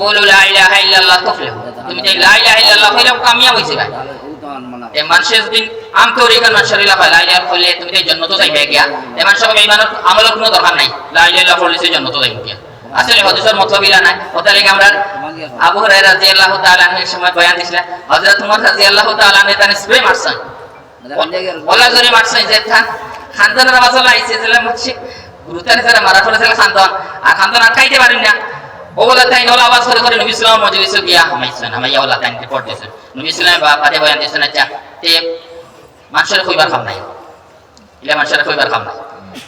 বলো লা ইলাহা ইল্লাল্লাহ তুফলিহু, তুমি যে লা ইলাহা ইল্লাল্লাহ কইলে কামিয়াব হইছে ভাই। এই মানুষের দিন আম তরিকার মানুষের ইলাকা লা ইলাহা কইলে তুমি যে জান্নাত যাইবে গিয়া, এই মানুষের ইমানের আমলের কোনো দরকার নাই, লা ইলাহা কইলে জান্নাত যাইবে গিয়া। আসলে হাদিসের মতলব ইলা নাই। ওটালে আমরা আবু হুরায়রা রাদিয়াল্লাহু তাআলা আনহু সময় বয়ান দিছিলেন, হযরত উমর রাদিয়াল্লাহু তাআলা আনহু তানে স্প্রে মারছেন, ওলা জোরে মারছেন যে খানদানের আওয়াজ আইছে যে মারছে গুরুতারে যারা মারা পড়েছিল খানদান, আর খানদান আটকাইতে পারেন না। ওলা তাই ওলা আওয়াজ করে করে নবী সাল্লাল্লাহু আলাইহি ওয়াসাল্লাম গিয়া হামাইছেন, হামাইয়া ওলা তাই রিপোর্ট দিয়েছেন। নবী সাল্লাল্লাহু আলাইহি ওয়াসাল্লাম বয়ান দিয়েছেন, আচ্ছা তে মানুষের কইবার খাম নাই, ইলা মানুষের কইবার খাম নাই,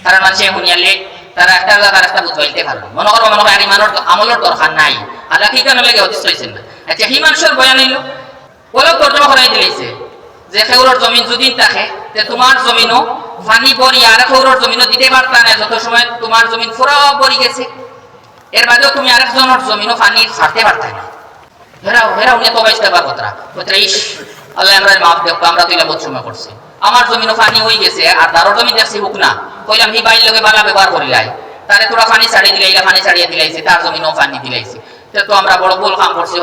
কারণ মানুষে হুনিয়ালে তারা একটা জায়গা রাস্তা বুঝাইতে পারবে, মনে করো মনে হয় ইমানের আমলের দরকার নাই, আল্লাহ কি কেন লাগে হদিস হইছেন না। আচ্ছা হি মানুষের বয়ান হইল ওলা তর্জমা করাই দিয়েছে যে খেউরর জমিন যদি থাকে তে তোমার জমিনও পানি পরি আর খেউরর জমিনও দিতে পারতা না, যত সময় তোমার জমিন পুরো পরি গেছে, এর বাদেও তুমি আরেকজনের জমিনও পানি ছাড়তে পারতে না। হেরাও হেরাও নিয়ে তো বাইশটা বার কথা কোথায় ইস আল্লাহ আমরা মাফ দেব, আমরা তো এলা বহুত সময় করছি, আমার জমিনও পানি হয়ে গেছে আর তারও জমি দেখছি হোক না, কইলাম হি বাইর লোকে বালা ব্যবহার করিলাই, তারে তোরা পানি ছাড়িয়ে দিলাই, পানি ছাড়িয়ে দিলাইছি, তার জমিনও পানি দিলাইছি, তো আমরা বড় ভুল কাম করছি,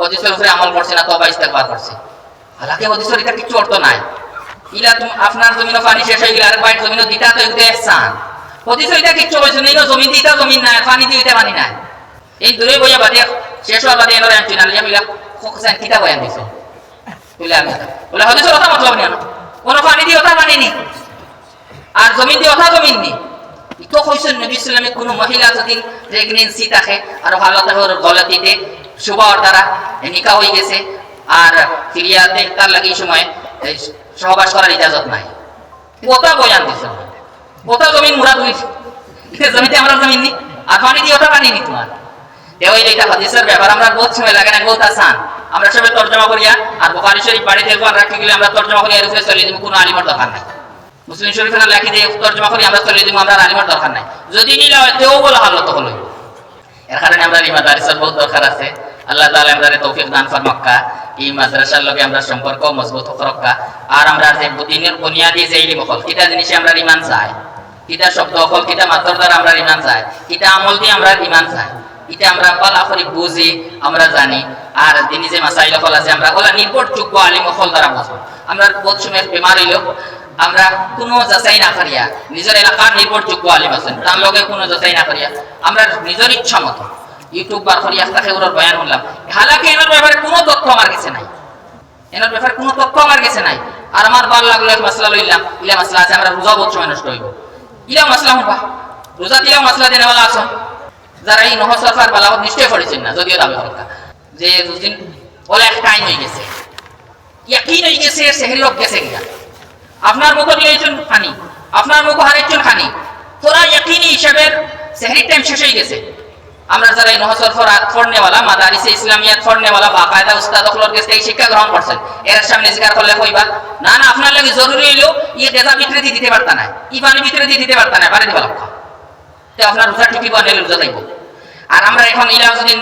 হদিসের উপরে আমল করছি না, তো বাইশটা বার করছি। হালাকে হদিসের এটা কিছু অর্থ নাই, ইলা তুমি আপনার জমিনও পানি শেষ হয়ে গেলে আর বাইর জমিনও দিতা তো এগুলো এহসান, হদিস এটা কিচ্ছু বলছে না, জমিন দিতা জমিন নাই, পানি দিতে পানি নাই, এই দূরে বইয়া বাদে শেষ হওয়ার বাদে এনারা এমন আলিয়া মিলা কোকসান কিতা বয়ান দিছে বলে আমি বলে হদিসের কথা মতলব নেই, কোন পানি দিয়ে ওটা পানি নি আর জমিন দিয়ে ওটা জমিন নি। তো কইছেন নবী সাল্লাল্লাহু কোন মহিলা যদি প্রেগন্যান্সি থাকে আর হালত ওর গলতিতে সুবাহর দ্বারা নিকাহ হয়ে গেছে আর ফিরিয়াতে তার লাগি সময় সহবাস করার ইজাজত নাই, ওটা বয়ান দিছে, ওটা জমিন মুরাদ হইছে, জমিতে আমরা জমিন নি আর পানি দিয়ে ওটা পানি নি তোমার। ওই এটা হাদিসের ব্যাপার আমরা বহুত সময় লাগে না, বহুত আসান, আমরা সবাই তর্জমা করিয়া আর বুখারী শরীফ বাড়ি দেখবো আর রাখি গেলে আমরা তর্জমা করি আর উপরে চলে দিব, কোনো আলিমের দরকার নাই। মুসলিম শরীফে লেখি দিয়ে তর্জমা করি আমরা চলে দিব, আমরা আলিমের দরকার নাই, যদি নিলে তেও বলা হলো তো হলো। এর কারণে আমরা এই মাদ্রাসার বহুত দরকার আছে, আল্লাহ তাআলা আমাদের তৌফিক দান ফরমাক্কা, এই মাদ্রাসার লগে আমরা সম্পর্ক মজবুত করক্কা, আর আমরা যে দিনের বুনিয়াদি যে ইলম হল কিতা জিনিসে আমরা ঈমান চাই, কিতা শব্দ হল কিতা মাত্রার দ্বারা আমরা ঈমান চাই, কিতা আমল দিয়ে আমরা ঈমান চাই, এটা আমরা পালা করে বুঝি আমরা জানি, আর তিনি যে মাসাইল হল আছে আমরা ওলা নির্ভরযোগ্য আলিম হল দ্বারা বুঝবো। আমরা বহুত সময় বেমার হইল আমরা কোনো যাচাই না করিয়া নিজের এলাকার নির্ভরযোগ্য আলিম আছেন তার লগে কোনো যাচাই না করিয়া আমরা নিজের ইচ্ছা মতো ইউটিউব বার করিয়া তাকে ওর বয়ান শুনলাম, হালাকি এনার ব্যাপারে কোনো তথ্য আমার কাছে নাই, এনার ব্যাপারে কোনো তথ্য আমার কাছে নাই, আর আমার ভালো লাগলো এক মাসলা লইলাম, ইলা মাসলা আছে আমরা রোজা বহুত সময় নষ্ট হইব, ইলা মাসলা শুনবা রোজা দিলাম মাসলা দেনেওয়ালা আছো যারা এই নহসফার বালাবত নিশ্চয় পড়েছেন না, যদিও দাবি হলকা যে দুদিন ওলা এক টাইম হয়ে গেছে, ইয়াকিন হয়ে গেছে সেহরি রোগ গেছে গিয়া, আপনার মুখ দিয়েছেন খানি, আপনার মুখ হারাইছেন খানি, তোরা ইয়াকিনি হিসাবের সেহরি টাইম শেষ হয়ে গেছে। আমরা যারা এই নহসর ফড়নেওয়ালা মাদারিসে ইসলামিয়াত ফড়নেওয়ালা বাকায়দা উস্তাদ হলর কাছ থেকে শিক্ষা গ্রহণ করছেন, এর সামনে জিকার করলে কইবা না না আপনার লাগে জরুরি হইলো ইয়ে গেজা ভিতরে দিতে পারতা না, ই পানি ভিতরে দিতে পারতা না, বাড়ি দিবা লক্ষ্য তো আপনার রোজা ঠিকই বানাইলে রোজা যাইব। আর আমরা এখন ইলা যদি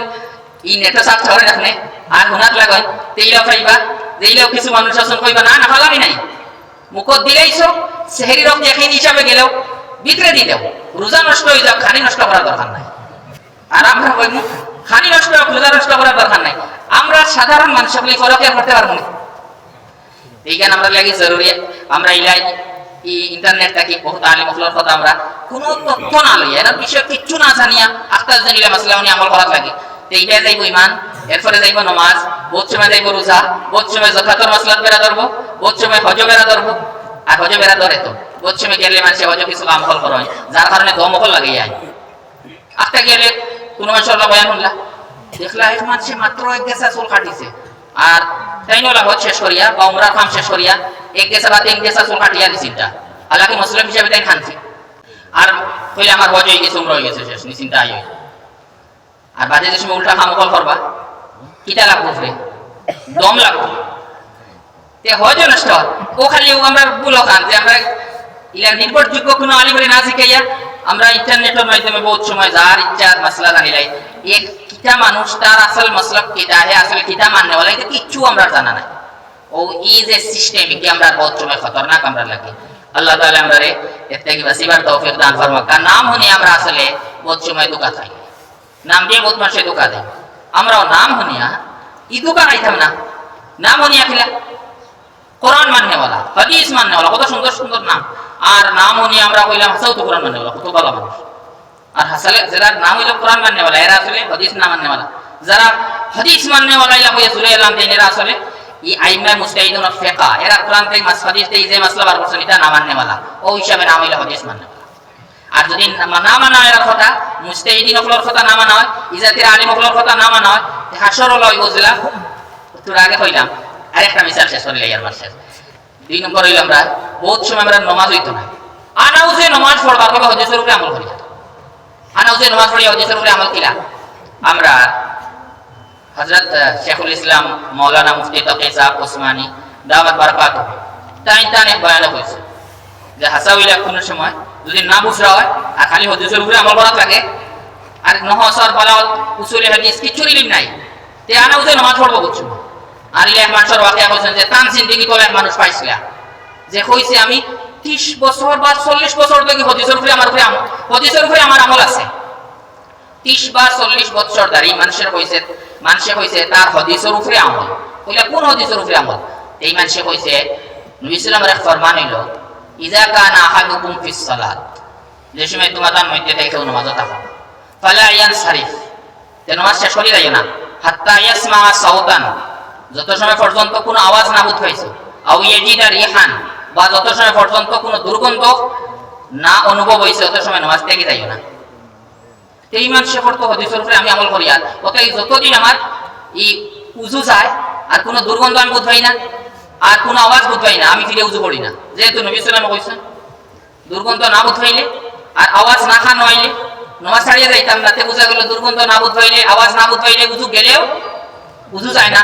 ই নেতা সাথ ধরে রাখলে আর হুনাত লাগাই তেইলা পাইবা যেইলাও কিছু মানুষ আছেন কইবা না না ফালামি নাই, মুখত দিলেইছ সেহরি রোগ ইয়াকিন হিসাবে গেলেও ভিতরে দিয়ে দেও, রোজা নষ্ট হয়ে যাও, খানি নষ্ট করার দরকার নাই। আর আমরা কইব খানি নষ্ট হোক রোজা নষ্ট করার দরকার নাই, আমরা সাধারণ মানুষ সকলে ফরকে করতে পারবো না, এইখানে আমরা লাগি জরুরি আমরা ইলাই ইন্টারনেট থেকে বহুত আলিম হলর কথা আমরা কোনো তথ্য না লইয়া এর বিষয় কিচ্ছু না জানিয়া আখতার জানিলে মাসলা উনি আমল করার লাগে, এইটা যাইব ইমান, এরপরে যাইব নামাজ, বহুত সময় যাইব রোজা, বহুত সময় যাকাতের মাসলাত বেরা ধরবো, বহুত সময় হজ বেরা ধরবো, আর হজ বেরা ধরে তো বহুত সময় গেলে মানুষ হজ কিছু আমল করা হয় যার কারণে দমকল লাগে যায়, আখতা গেলে কোনো মানুষের বয়ান শুনলা দেখলা এক মানুষে মাত্র এক গেছা চুল কাটিছে আর তাই নলা হজ শেষ করিয়া বা উমরার কাম শেষ করিয়া এক গেছা বা তিন গেছা চুল কাটিয়া দিছিটা, হালাকি মুসলিম হিসাবে তাই খানছি আর কইলে আমার হজ হয়ে গেছে উমরা হয়ে গেছে শেষ নিশ্চিন্তা আই হই, আর বাজে যে সময় উল্টা খামকল করবা কিটা লাগবো ফিরে দম লাগবো তে হজ নষ্ট ও খালি আমরা বুলো খান যে আমরা ইলা নির্ভরযোগ্য কোনো আলিমরে না শিখাইয়া আমরা ইন্টারনেটের মাধ্যমে বহুত সময় যার ইচ্ছা মাসলা জানিলাই, এক কিতা মানুষ তার আসল মসলব কিতা হে আসলে কিতা মাননে বলে এটা কিচ্ছু আমরা জানা নাই, ও এই যে সিস্টেম কি আমরা বহুত সময় খতরনাক আমরা লাগে। আল্লাহ তাআলা আমাদের এর থেকে বাঁচিবার তৌফিক দান ফরমাক। নাম শুনে আমরা আসলে বহুত সময় ধোঁকা খাই, নাম দিয়ে বহুত মানুষে ধোঁকা দেয়, আমরাও নাম শুনিয়া ইদুকা খাইতাম না, নাম শুনিয়া খেলা কোরআন মাননেওয়ালা, হাদিস মাননেওয়ালা, কত সুন্দর সুন্দর নাম। আর নাম শুনিয়া আমরা কইলাম হাসাও তো কোরআন মাননেওয়ালা, কত ভালো মানুষ। আর হাসালে যারা নাম হইল কোরআন মাননেওয়ালা এরা আসলে হাদিস না মাননেওয়ালা। যারা হাদিস মাননেওয়ালা ইলা কইয়া চলে এলাম এরা আসলে এই আইমা মুস্তাহিদুন ফিকা, এরা কোরআন থেকে হাদিস থেকে যে মাসলা বার করছেন এটা না মাননেওয়ালা, ও হিসাবে নাম হইল হাদিস মাননেওয়ালা। আর যদি না মানা হয় এর কথা, মুস্তাহিদিন হকলের কথা না মানা হয়, ইজাতির আলিম হকলের কথা না মানা হয়, হাসর হলো বুঝলাম তোর আগে কইলাম। আরেকটা মিসাল শেষ করিলে ইয়ার মাসের 2 নম্বর হইল আমরা বহুত সময় আমরা নামাজ হইতো না, আনাও যে নামাজ পড়বার হবে হদিসের উপরে আমল করি, আনাও যে নামাজ পড়ি হদিসের উপরে আমল কিলা। আমরা হযরত শেখুল ইসলাম মাওলানা মুফতি তকি সাহেব ওসমানী দাওয়াত বারাকাতুহু তাই বয়ান করেছে যে হাসাউইলা কোন সময় যদি না বুঝরা হয় আর খালি হদিসের উপরে আমল করা লাগে আর নহসর বালাল উসুল হাদিস কিছু ইলম নাই, তে আনাও যে নামাজ পড়বো বুঝছো। আর ইলে মানুষের ওয়াকিয়া বলছেন যে তান জিন্দেগি তো এক মানুষ পাইছিল যে কইছে আমি 30 বছর বা 40 বছর থেকে হদিসের উপরে আমার উপরে আমল, হদিসের উপরে আমার আমল আছে। 30 বা 40 বছর ধরে মানুষে কইছে তার হদিসের উপরে আমল। কইলা কোন হদিসের উপরে আমল? এই মানুষে কইছে নবী সাল্লাল্লাহু আলাইহি ফরমান হইলো ইজা কানা আহাদুকুম ফিস সালাত, যে সময় তোমাদের মধ্যে থেকে কেউ নামাজে থাকো, ফালা ইয়ানসারিফ, তে নামাজ শেষ করি যাইও না, হাত্তা ইয়াসমা সাউতান, যত সময় পর্যন্ত কোনো আওয়াজ না বুঝ পাইছো, আও ইয়াজিদা রিহান, বা যত সময় পর্যন্ত কোনো দুর্গন্ধ না অনুভব হইছে তত সময় নামাজ থেকে যাইও না। এই মানুষে পড়তো হদিসের উপরে আমি আমল করি, আর ওকে যতদিন আমার এই উজু যায় আর কোনো দুর্গন্ধ আমি বুঝ পাই না আর কোনো আওয়াজ বুঝ পাই না, আমি ফিরে উজু করি না। যেহেতু নবী সাল্লাল্লাহু আলাইহি ওয়াসাল্লাম কইছেন দুর্গন্ধ না বুঝ পাইলে আর আওয়াজ না খান হইলে নামাজ ছাড়িয়ে যাইতাম না, তে বুঝা গেল দুর্গন্ধ না বুঝ পাইলে আওয়াজ না বুঝ পাইলে উজু গেলেও উজু যায় না।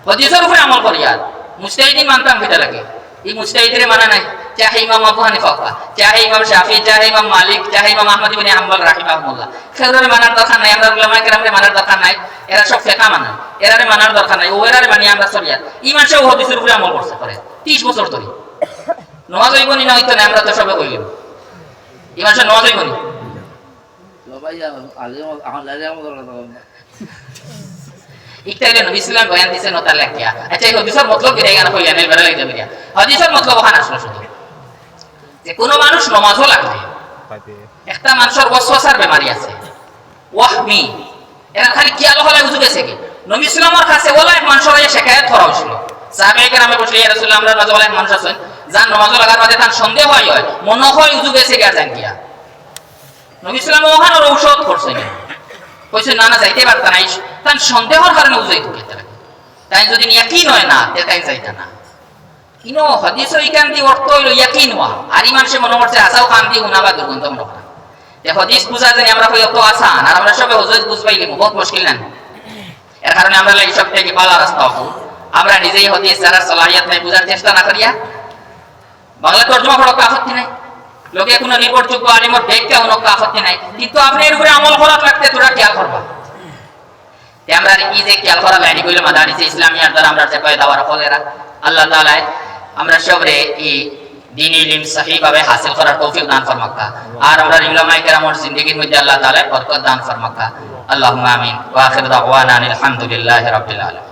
হদিসের উপরে আমল করি আর মুস্তাহিদিন মানতাম কিটা লাগে, এই মুস্তাহিদের মানা নাই। চাহে ইমাম আবু হানিফা, চাহে ইমাম শাফি, চাহে ইমাম মালিক, চাহে ইমাম আহমদ ইবনে হাম্বল রাহিমাহুল্লাহ, খেররে মানার দরকার নাই, আমরা উলামায়ে কেরামরে মানার দরকার নাই, এরা সব ফিকহ মানে, এরারে মানার দরকার নাই, ওরারে মানি আমরা শরিয়াত। ইমান সাহেব হদিসের উপরে আমল করতে পারে 30 বছর ধরে। নামাজ হইবনি না হইতো না আমরা তো সবে কইলাম ইমান সাহেব নামাজ হইবনি ভাই আলে আমার লাগে আমার দরকার ইকতাইলে নবী সাল্লাল্লাহু বয়ান দিছেন ও তার লাগিয়া। আচ্ছা এই হদিসের মতলব কি গানা কইয়া নেল বেরা লাগবে বিয়া। হদিসের মতলব ওখানে আসলো শুধু যে কোন মানুষ নামাজও লাগবে, একটা মানুষের ওয়াসওয়াসার বেমারি আছে ওয়াহমি, এরা খালি কি আলো হলে উজু গেছে কি নবী সাল্লাল্লাহু কাছে ওলা এক মানুষের এই শিকায়ত করা হইছিল। সাহাবায়ে কেরামে বসলে ইয়া রাসূলুল্লাহ আমরা নামাজ ওলা এক মানুষ আছেন যার নামাজ লাগার বাদে তার সন্দেহ হয় মনে হয় উজু গেছে কি আর জান কিয়া। নবী সাল্লাল্লাহু ওখানে ঔষধ করছেন, কইছে না না যাইতে পারতা না, তার সন্দেহের কারণে উজু হইতো কিতা লাগে, তাই যদি ইয়াকিন হয় না তে তাই যাইতা না। কিনো হাদিসের ইকান দি অর্থ হইল ইয়াকিন হওয়া, আর ইমান সে মনে করছে আসাও কান দি উনাবা দুর্গন্ধ মনে করে। তে হাদিস বুঝা জানি আমরা কই অত আসান, আর আমরা সবে হযরত বুঝবাইলে বহুত মুশকিল না। এর কারণে আমরা এই সব থেকে পালা রাস্তা হবো, আমরা নিজেই হাদিস জানার সলাহিয়ত নাই বুঝার চেষ্টা না করিয়া বাংলা তরজমা করা আপত্তি নাই, লোকে কোনো নির্ভরযোগ্য আলিমর দেখতে কোনো আপত্তি নাই, কিন্তু আপনি এর উপরে আমল করা লাগতে তোরা খেয়াল করবা। তে আমরা এই যে খেয়াল করা লাইনি কইলে মাদারিসে ইসলামিয়ার দ্বারা আমরা যে কয় দাওয়ার ফলেরা আল্লাহ তাআলা আমরা সবরে এই দ্বীনি ইলম সহিভাবে হাসিল করার তৌফিক দান ফরমাক্কা, আর আমরা উলামায়ে কেরামের জিন্দেগীর মধ্যে আল্লাহ তাআলা বরকত দান ফরমাক্কা। আল্লাহুম্মা আমিন ওয়া আখিরু দাওয়ানা আলহামদুলিল্লাহি রাব্বিল আলামিন।